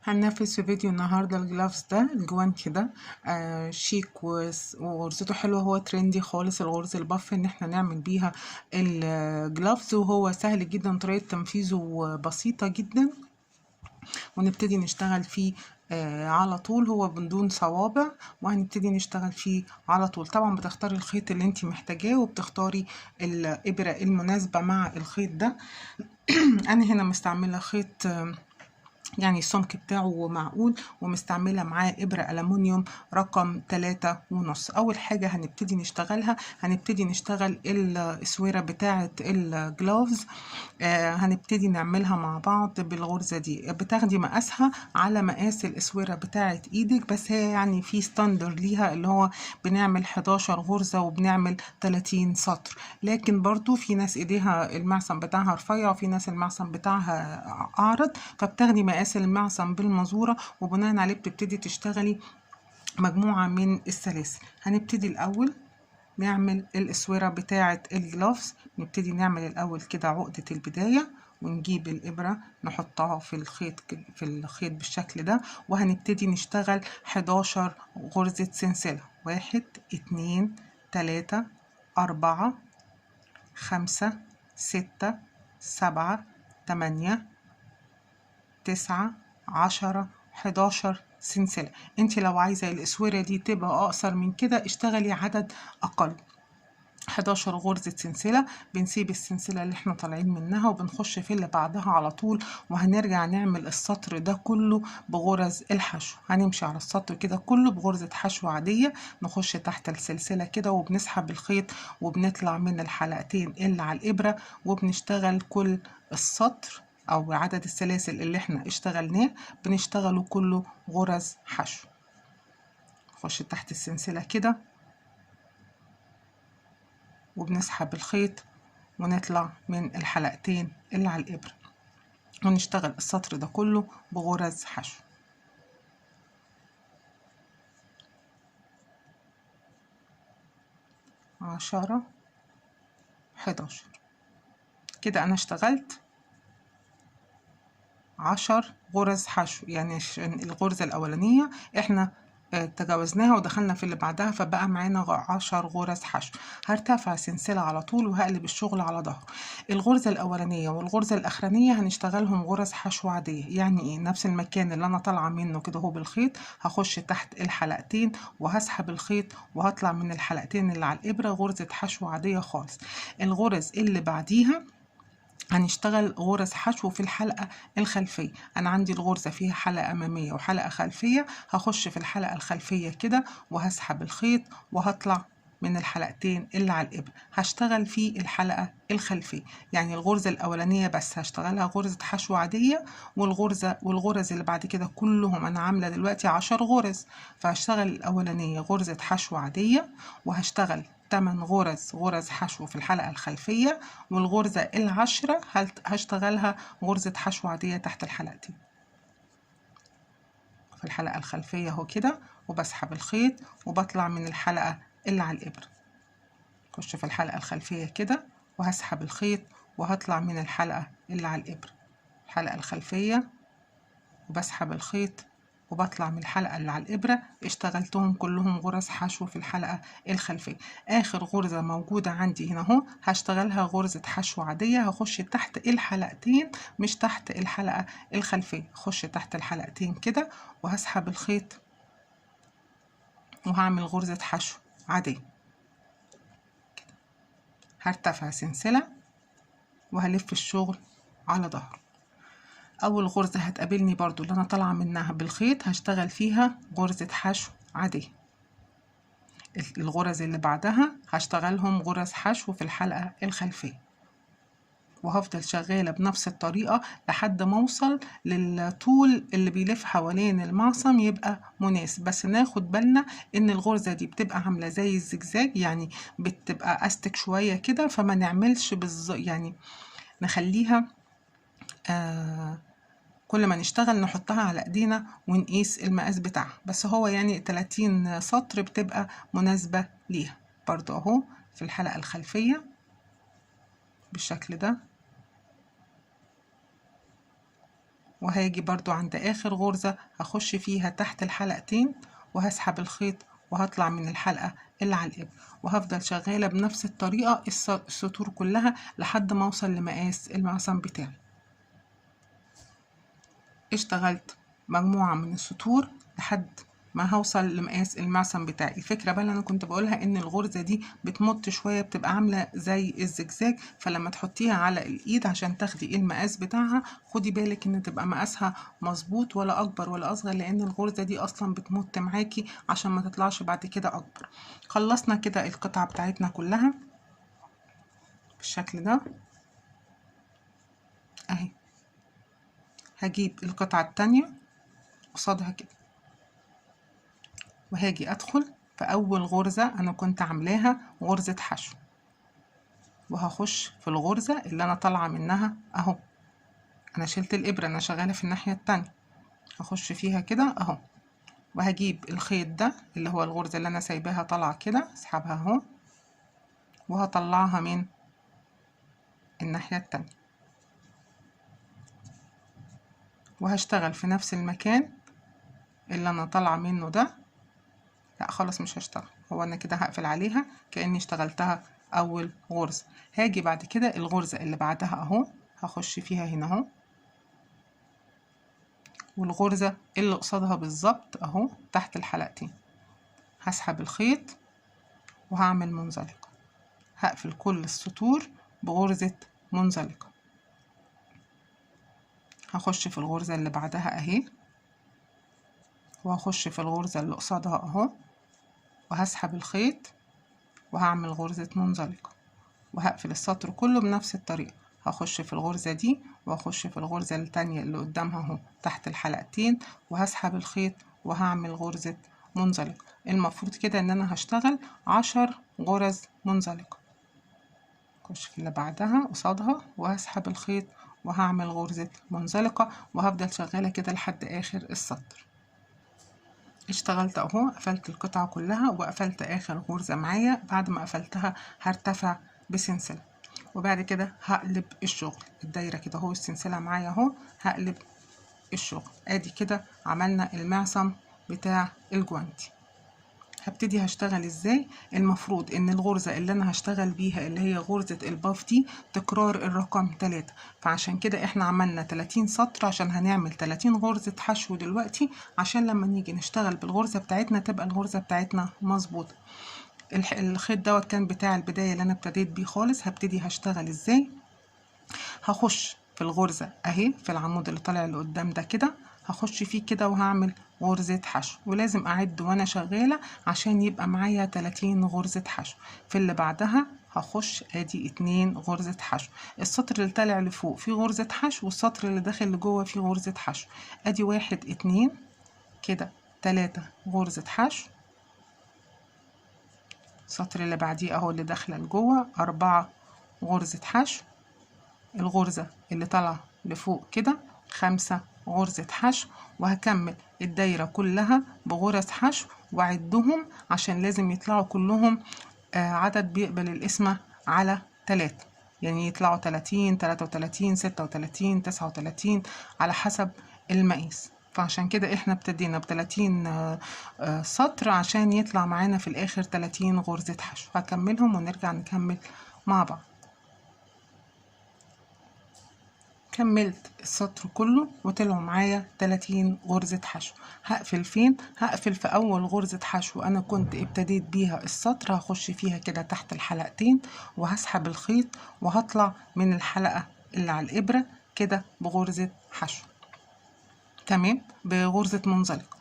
هننفذ في فيديو النهاردة الجلافز ده الجوانتي ده شيك وغرزته حلوة. هو ترندي خالص الغرز البف ان احنا نعمل بيها الجلافز، وهو سهل جدا، طريقة تنفيذه بسيطة جدا، ونبتدي نشتغل فيه على طول. هو بدون صوابع، وهنبتدي نشتغل فيه على طول. طبعا بتختاري الخيط اللي انت محتاجاه، وبتختاري الإبرة المناسبة مع الخيط ده. انا هنا مستعملة خيط يعني السمك بتاعه معقول، ومستعملة معاه إبرة ألمونيوم رقم 3.5. أول حاجة هنبتدي نشتغلها، هنبتدي نشتغل السويرة بتاعة الجلوفز. هنبتدي نعملها مع بعض بالغرزة دي. بتاخدي مقاسها على مقاس الاسوره بتاعة ايدك، بس هي يعني في ستاندر ليها اللي هو بنعمل 11 غرزة وبنعمل 30 سطر. لكن برضو في ناس ايديها المعصم بتاعها رفيع، وفي ناس المعصم بتاعها اعرض، فبتاخدي مقاس المعصم بالمزورة، وبناء عليه بتبتدي تشتغلي مجموعة من السلاسل. هنبتدي الاول نعمل الاسوره بتاعه الجلوفز. نبتدي نعمل الاول كده عقده البدايه، ونجيب الابره نحطها في الخيط بالشكل ده، وهنبتدي نشتغل 11 غرزه سلسله. 1 2 3 4 5 6 7 8 9 10 11 سلسله. انت لو عايزه الاسوره دي تبقى اقصر من كده اشتغلي عدد اقل. 11 غرزة سلسلة، بنسيب السلسلة اللي احنا طالعين منها وبنخش في اللي بعدها على طول، وهنرجع نعمل السطر ده كله بغرز الحشو. هنمشي على السطر كده كله بغرزة حشو عادية، نخش تحت السلسلة كده وبنسحب الخيط، وبنطلع من الحلقتين اللي على الإبرة، وبنشتغل كل السطر أو عدد السلاسل اللي احنا اشتغلناه بنشتغله كله غرز حشو. نخش تحت السلسلة كده وبنسحب الخيط، ونطلع من الحلقتين اللي على الإبرة، ونشتغل السطر ده كله بغرز حشو. 10 11 كده أنا اشتغلت 10 غرز حشو. يعني عشان الغرزة الأولانية احنا تجاوزناها ودخلنا في اللي بعدها، فبقى معانا 10 غرز حشو. هرتفع سلسلة على طول وهقلب الشغل على ظهره. الغرزة الأولانية والغرزة الأخرانية هنشتغلهم غرز حشو عادية. يعني ايه؟ نفس المكان اللي أنا طالعة منه كده هو بالخيط، هخش تحت الحلقتين وهسحب الخيط، وهطلع من الحلقتين اللي على الإبرة غرزة حشو عادية خالص. الغرز اللي بعديها هنشتغل غرز حشو في الحلقة الخلفية. أنا عندي الغرزة فيها حلقة أمامية وحلقة خلفية، هخش في الحلقة الخلفية كده وهسحب الخيط، وهطلع من الحلقتين اللي على الإبرة هشتغل في الحلقة الخلفية. يعني الغرزة الأولانية بس هشتغلها غرزة حشو عادية، والغرز اللي بعد كده كلهم أنا عاملة دلوقتي 10 غرز، فهشتغل الأولانية غرزة حشو عادية، وهشتغل 8 غرز حشو في الحلقة الخلفية، والغرزة العشرة هشتغلها غرزة حشو عادية تحت الحلقتين في الحلقة الخلفية اهو كده، وبسحب الخيط وبطلع من الحلقة اللي على الإبرة. اخش في الحلقة الخلفية كده وهسحب الخيط، وهطلع من الحلقة اللي على الإبرة، الحلقة الخلفية، وبسحب الخيط وبطلع من الحلقة اللي على الإبرة. اشتغلتهم كلهم غرز حشو في الحلقة الخلفية. آخر غرزة موجودة عندي هنا اهو هشتغلها غرزة حشو عادية، هخش تحت الحلقتين مش تحت الحلقة الخلفية. اخش تحت الحلقتين كده وهسحب الخيط، وهعمل غرزة حشو عادية كده. هرتفع سلسلة وهلف الشغل على ظهره. اول غرزة هتقابلني برضو اللي انا طالعة منها بالخيط هشتغل فيها غرزة حشو عادية. الغرز اللي بعدها هشتغلهم غرز حشو في الحلقة الخلفية، وهفضل شغالة بنفس الطريقة لحد ما اوصل للطول اللي بيلف حوالين المعصم يبقى مناسب. بس ناخد بالنا ان الغرزة دي بتبقى عاملة زي الزجزاج، يعني بتبقى استك شوية كده، فما نعملش يعني نخليها كل ما نشتغل نحطها على ايدينا ونقيس المقاس بتاعها. بس هو يعني 30 سطر بتبقى مناسبة ليها. برضو اهو في الحلقة الخلفية بالشكل ده، وهاجي برضو عند اخر غرزة هخش فيها تحت الحلقتين وهسحب الخيط وهطلع من الحلقة اللي على الإبرة، وهفضل شغالة بنفس الطريقة السطور كلها لحد ما اوصل لمقاس المعصم بتاعي. اشتغلت مجموعة من السطور لحد ما هوصل لمقاس المعصم بتاعي. الفكرة بقى اللي انا كنت بقولها ان الغرزة دي بتمط شوية، بتبقى عاملة زي الزجزاج، فلما تحطيها على الايد عشان تاخدي المقاس بتاعها خدي بالك ان تبقى مقاسها مظبوط، ولا اكبر ولا اصغر، لان الغرزة دي اصلا بتمط معاكي عشان ما تطلعش بعد كده اكبر. خلصنا كده القطعة بتاعتنا كلها بالشكل ده اهي. هجيب القطعة التانية قصادها كده، وهاجي ادخل في اول غرزة انا كنت عاملاها غرزة حشو، وهخش في الغرزة اللي انا طالعة منها اهو. انا شلت الابرة، انا شغالة في الناحية التانية، هخش فيها كده اهو، وهجيب الخيط ده اللي هو الغرزة اللي انا سايباها طالعة كده، اسحبها اهو وهطلعها من الناحية التانية، وهشتغل في نفس المكان اللي انا طالعة منه ده. لا خلاص مش هشتغل، هو انا كده هقفل عليها كأني اشتغلتها اول غرزة. هاجي بعد كده الغرزة اللي بعدها اهو، هخش فيها هنا اهو، والغرزة اللي قصادها بالظبط اهو تحت الحلقتين، هسحب الخيط وهعمل منزلقة، هقفل كل السطور بغرزة منزلقة. هخش في الغرزة اللي بعدها اهي، وهخش في الغرزة اللي قصادها اهو، وهسحب الخيط وهعمل غرزة منزلقة، وهقفل السطر كله بنفس الطريقة. هخش في الغرزة دي وهخش في الغرزة التانية اللي قدامها اهو تحت الحلقتين، وهسحب الخيط وهعمل غرزة منزلقة. المفروض كده ان انا هشتغل 10 غرز منزلقة. اخش في اللي بعدها قصادها وهسحب الخيط وهعمل غرزة منزلقة، وهفضل شغالة كده لحد اخر السطر. اشتغلت اهو، قفلت القطعة كلها وقفلت اخر غرزة معايا. بعد ما قفلتها هرتفع بسلسلة، وبعد كده هقلب الشغل الدايرة كده اهو، السلسلة معايا اهو، هقلب الشغل. ادي كده عملنا المعصم بتاع الجوانتي. هبتدي هشتغل ازاي. المفروض ان الغرزة اللي انا هشتغل بيها اللي هي غرزة الباف دي تكرار الرقم 3، فعشان كده احنا عملنا 30 سطر عشان هنعمل 30 غرزة حشو دلوقتي، عشان لما نيجي نشتغل بالغرزة بتاعتنا تبقى الغرزة بتاعتنا مظبوطة. الخيط دوت كان بتاع البداية اللي انا ابتديت بيه خالص. هبتدي هشتغل ازاي. هخش في الغرزة اهي في العمود اللي طالع لقدام ده كده، هخش فيه كده وهعمل غرزة حشو، ولازم اعد وانا شغالة عشان يبقى معايا 30 غرزة حشو. في اللي بعدها هخش ادي 2 غرزة حشو، السطر اللي طالع لفوق فيه غرزة حشو، والسطر اللي داخل لجوه فيه غرزة حشو. ادي 1 2 كده 3 غرزة حشو. السطر اللي بعديه اهو اللي داخله لجوه 4 غرزة حشو. الغرزة اللي طالعة لفوق كده 5 غرزة حشو، وهكمل الدايرة كلها بغرز حشو وأعدهم عشان لازم يطلعوا كلهم عدد بيقبل القسمة على 3، يعني يطلعوا 30 33 36 39 على حسب المقاس. فعشان كده احنا ابتدينا ب30 سطر عشان يطلع معانا في الاخر 30 غرزة حشو. هكملهم ونرجع نكمل مع بعض. كملت السطر كله وطلعوا معايا 30 غرزة حشو. هقفل فين؟ هقفل في اول غرزة حشو انا كنت ابتديت بيها السطر، هخش فيها كده تحت الحلقتين وهسحب الخيط وهطلع من الحلقة اللي على الابرة كده بغرزة حشو، تمام، بغرزة منزلقة.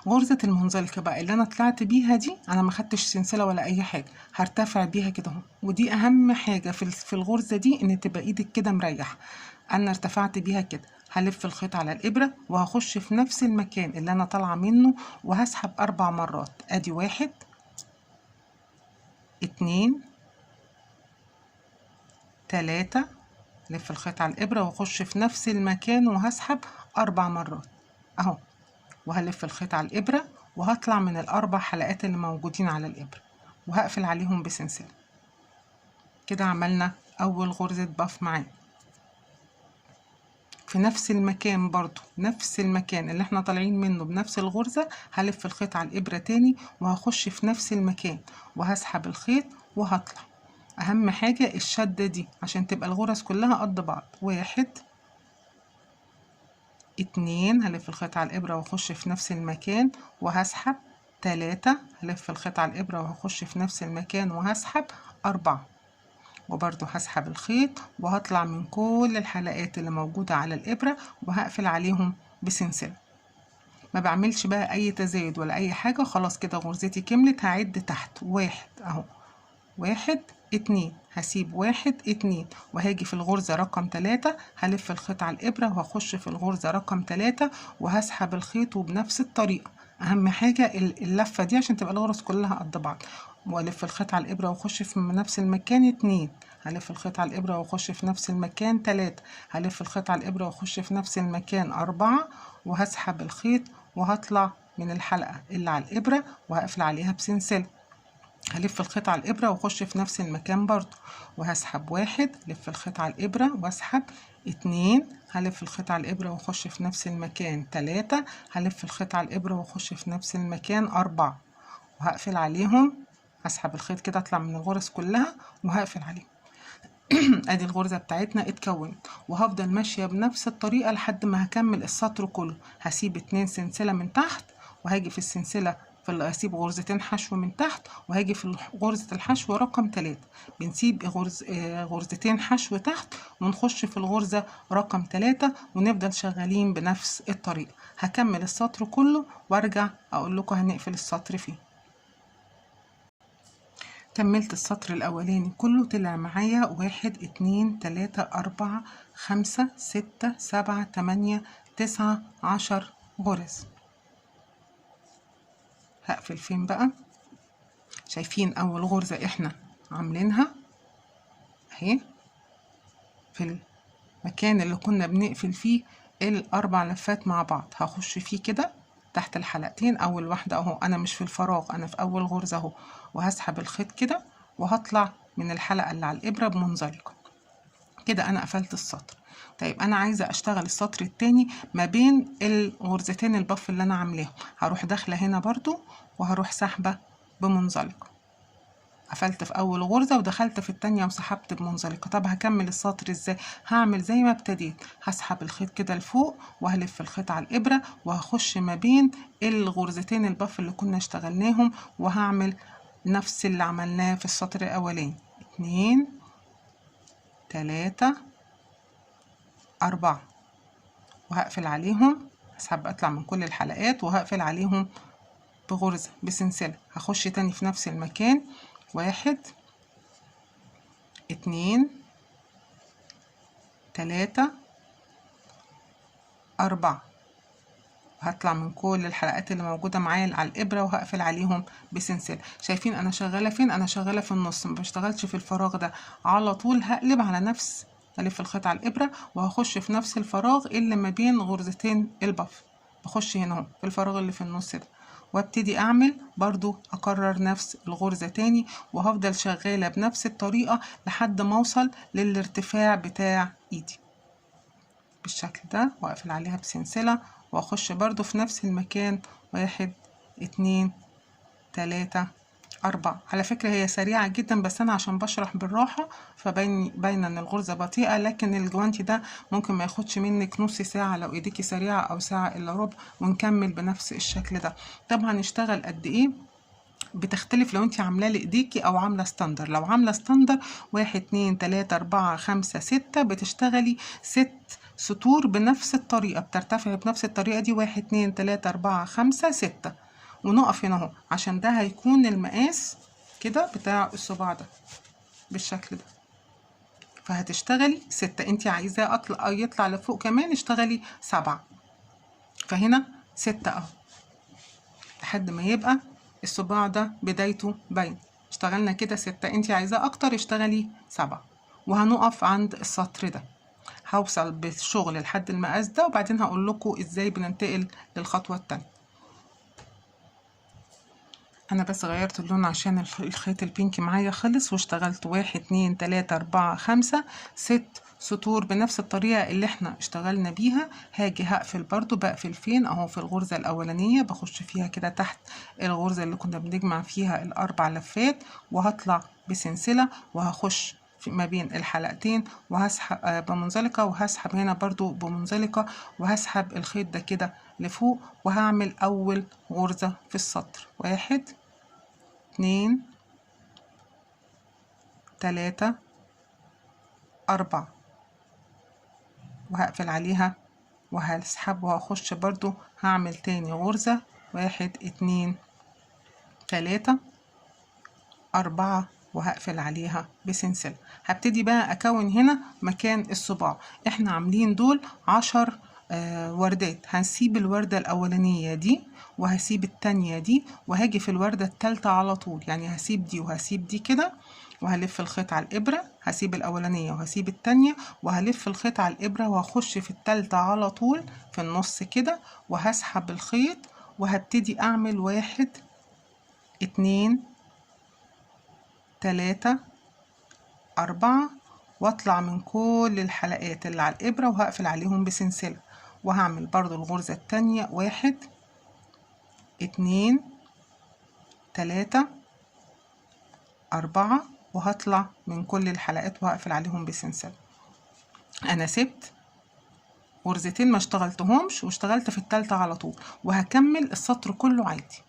غرزة المنزلقة بقى اللي انا طلعت بيها دي انا ما خدتش سلسلة ولا اي حاجة، هرتفع بيها كده اهو. ودي اهم حاجة في الغرزة دي، ان تبقى ايدك كده مريحة. انا ارتفعت بيها كده، هلف الخيط على الابرة وهخش في نفس المكان اللي انا طالعة منه وهسحب 4 مرات. ادي 1 2 3، لف الخيط على الابرة واخش في نفس المكان وهسحب 4 مرات اهو، وهلف الخيط على الابرة وهطلع من ال4 حلقات اللي موجودين على الابرة وهقفل عليهم بسلسلة. كده عملنا اول غرزة باف معانا. في نفس المكان برضو، نفس المكان اللي احنا طالعين منه بنفس الغرزة، هلف الخيط على الإبرة تاني وهخش في نفس المكان وهسحب الخيط وهطلع. أهم حاجة الشدة دي عشان تبقى الغرز كلها قد بعض. 1 2 هلف الخيط على الإبرة وهخش في نفس المكان وهسحب. 3 هلف الخيط على الإبرة وهخش في نفس المكان وهسحب. 4 وبرضو هسحب الخيط وهطلع من كل الحلقات اللي موجودة على الإبرة وهقفل عليهم بسلسلة. ما بعملش بقى أي تزايد ولا أي حاجة، خلاص كده غرزتي كملت. هعد تحت 1 أهو، 1 2 هسيب 1 2 وهاجي في الغرزة رقم 3 هلف الخيط على الإبرة وهخش في الغرزة رقم 3 وهسحب الخيط وبنفس الطريقة. أهم حاجة اللفة دي عشان تبقى الغرز كلها قد بعض. والف الخيط على الإبرة واخش في نفس المكان 2 هلف الخيط على الإبرة واخش في نفس المكان 3 هلف الخيط على الإبرة واخش في نفس المكان 4 وهسحب الخيط وهطلع من الحلقة اللي على الإبرة وهقفل عليها بسلسلة. هلف الخيط على الإبرة واخش في نفس المكان برضو وهسحب 1 هلف الخيط على الإبرة واسحب. 2 هلف الخيط على الإبرة واخش في نفس المكان 3 هلف الخيط على الإبرة واخش في نفس المكان 4 وهقفل عليهم. هسحب الخيط كده اطلع من الغرز كلها وهقفل عليهم. ادي الغرزة بتاعتنا اتكونت، وهفضل ماشية بنفس الطريقة لحد ما هكمل السطر كله. هسيب 2 سلسلة من تحت وهاجي في السلسلة هسيب غرزتين حشو من تحت وهاجي في غرزة الحشو رقم 3 بنسيب غرزتين حشو تحت ونخش في الغرزة رقم 3 ونفضل شغالين بنفس الطريقة. هكمل السطر كله وارجع اقول لكم هنقفل السطر فيه. كملت السطر الأولاني كله، طلع معايا 1 2 3 4 5 6 7 8 9 10 غرز. هقفل فين بقى؟ شايفين أول غرزة احنا عاملينها اهي في المكان اللي كنا بنقفل فيه الأربع لفات مع بعض. هخش فيه كده تحت الحلقتين، أول واحدة اهو، أنا مش في الفراغ، أنا في أول غرزة اهو، وهسحب الخيط كده وهطلع من الحلقة اللي على الإبرة بمنزلقة كده. أنا قفلت السطر. طيب أنا عايزة أشتغل السطر التاني ما بين الغرزتين البف اللي أنا عاملاهم. هروح داخلة هنا برضو وهروح سحبة بمنزلقة. قفلت في أول غرزة ودخلت في التانية وسحبت بمنزلقة. طب هكمل السطر ازاي؟ هعمل زي ما ابتديت، هسحب الخيط كده لفوق وهلف الخيط على الإبرة وهخش ما بين الغرزتين البف اللي كنا اشتغلناهم وهعمل نفس اللي عملناه في السطر الأولاني. 2 3 4 وهقفل عليهم. هسحب اطلع من كل الحلقات وهقفل عليهم بغرزة بسلسلة. هخش تاني في نفس المكان 1 2 3 4 وهطلع من كل الحلقات اللي موجودة معايا على الإبرة وهقفل عليهم بسلسلة. شايفين أنا شغالة فين؟ أنا شغالة في النص، ما بشتغلش في الفراغ ده على طول. هقلب على نفس، هلف الخيط على الإبرة وهخش في نفس الفراغ اللي ما بين غرزتين البف، بخش هنا اهو في الفراغ اللي في النص ده وابتدي اعمل برضو اكرر نفس الغرزة تاني وهفضل شغالة بنفس الطريقة لحد ما اوصل للارتفاع بتاع ايدي بالشكل ده واقفل عليها بسلسلة واخش برضو في نفس المكان 1 2 3 4. على فكرة هي سريعة جدا بس أنا عشان بشرح بالراحة فباينة إن الغرزة بطيئة، لكن الجوانتي ده ممكن ما ياخدش منك نص ساعة لو إيديكي سريعة أو ساعة إلا ربع، ونكمل بنفس الشكل ده. طب هنشتغل قد إيه؟ بتختلف لو انت عاملاه لايديكي او عامله ستاندر. لو عامله ستاندر 1 2 3 4 5 6 بتشتغلي 6 سطور بنفس الطريقه، بترتفعي بنفس الطريقه دي 1 2 3 4 5 6 ونقف هنا اهو عشان ده هيكون المقاس كده بتاع الصباع ده بالشكل ده. فهتشتغلي 6، انت عايزاه اطلع او يطلع لفوق كمان اشتغلي 7، فهنا 6 اهو لحد ما يبقى الصباع ده بدايته باين. اشتغلنا كده 6، انت عايزاه اكتر اشتغلي 7 وهنقف عند السطر ده. هوصل بالشغل لحد المقاس ده وبعدين هقول لكم ازاي بننتقل للخطوه التانية. انا بس غيرت اللون عشان الخيط البينك معايا خلص، واشتغلت 1 2 3 4 5 6 سطور بنفس الطريقة اللي احنا اشتغلنا بيها. هاجي هقفل برضو، بقفل فين اهو في الغرزة الاولانية، بخش فيها كده تحت الغرزة اللي كنا بنجمع فيها الاربع لفات، وهطلع بسلسلة وهخش ما بين الحلقتين وهسحب بمنزلقة، وهسحب هنا برضو بمنزلقة، وهسحب الخيط ده كده لفوق، وهعمل اول غرزة في السطر. 1 2 3 4، وهقفل عليها وهسحب وهخش برضو هعمل تاني غرزة. 1 2 3 4، وهقفل عليها بسلسلة. هبتدي بقى اكون هنا مكان الصباع. احنا عاملين دول 10 وردات. هنسيب الوردة الاولانية دي وهسيب التانية دي، وهاجي في الوردة التالتة على طول، يعني هسيب دي وهسيب دي كده، وهلف الخيط على الإبرة، هسيب الأولانية وهسيب التانية، وهلف الخيط على الإبرة وهخش في التالتة على طول في النص كده، وهسحب الخيط، وهبتدي أعمل 1 2 3 4، واطلع من كل الحلقات اللي على الإبرة وهقفل عليهم بسلسلة، وهعمل برضو الغرزة التانية. 1 2 3 4، وهطلع من كل الحلقات وهقفل عليهم بسلسلة. انا سبت غرزتين ما اشتغلتهمش واشتغلت في التالتة على طول، وهكمل السطر كله عادي.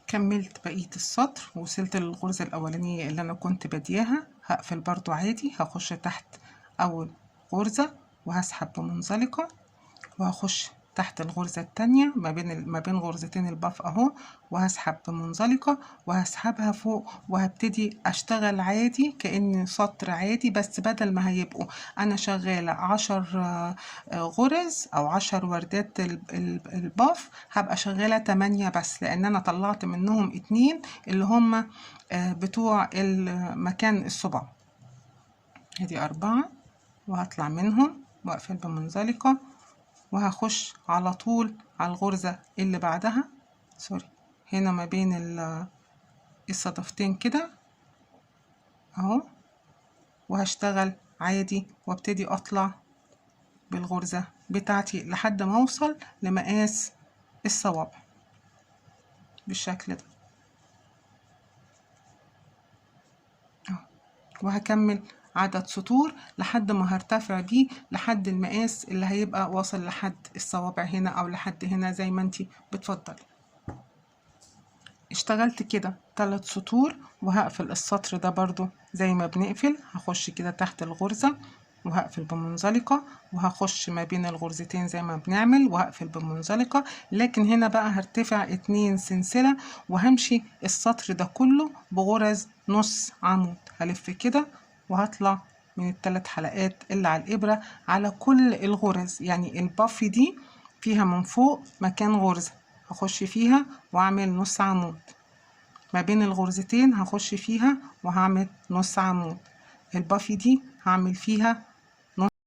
كملت بقية السطر ووصلت للغرزة الأولانية اللي أنا كنت بادياها، هقفل برضو عادي، هخش تحت أول غرزة وهسحب بمنزلقة، وهخش تحت الغرزة التانية ما بين غرزتين الباف اهو، وهسحب بمنزلقة وهسحبها فوق، وهبتدي اشتغل عادي كأن سطر عادي، بس بدل ما هيبقوا انا شغالة 10 غرز او 10 وردات الباف، هبقى شغالة 8 بس، لان انا طلعت منهم 2 اللي هم بتوع مكان الصباع. ادي 4 وهطلع منهم واقفل بمنزلقة، وهخش على طول على الغرزة اللي بعدها، سوري، هنا ما بين الصدفتين كده اهو، وهشتغل عادي وابتدي اطلع بالغرزة بتاعتي لحد ما اوصل لمقاس الصوابع بالشكل ده اهو، وهكمل عدد سطور لحد ما هرتفع بيه لحد المقاس اللي هيبقى واصل لحد الصوابع هنا او لحد هنا زي ما انتي بتفضلي. اشتغلت كده 3 سطور، وهقفل السطر ده برضو زي ما بنقفل، هخش كده تحت الغرزة وهقفل بمنزلقة، وهخش ما بين الغرزتين زي ما بنعمل وهقفل بمنزلقة، لكن هنا بقى هرتفع 2 سلسلة، وهمشي السطر ده كله بغرز نص عمود. هلف كده وهطلع من ال3 حلقات اللي على الإبرة على كل الغرز، يعني الباف دي فيها من فوق مكان غرزة، هخش فيها واعمل نص عمود، ما بين الغرزتين هخش فيها وهعمل نص عمود، البافي دي هعمل فيها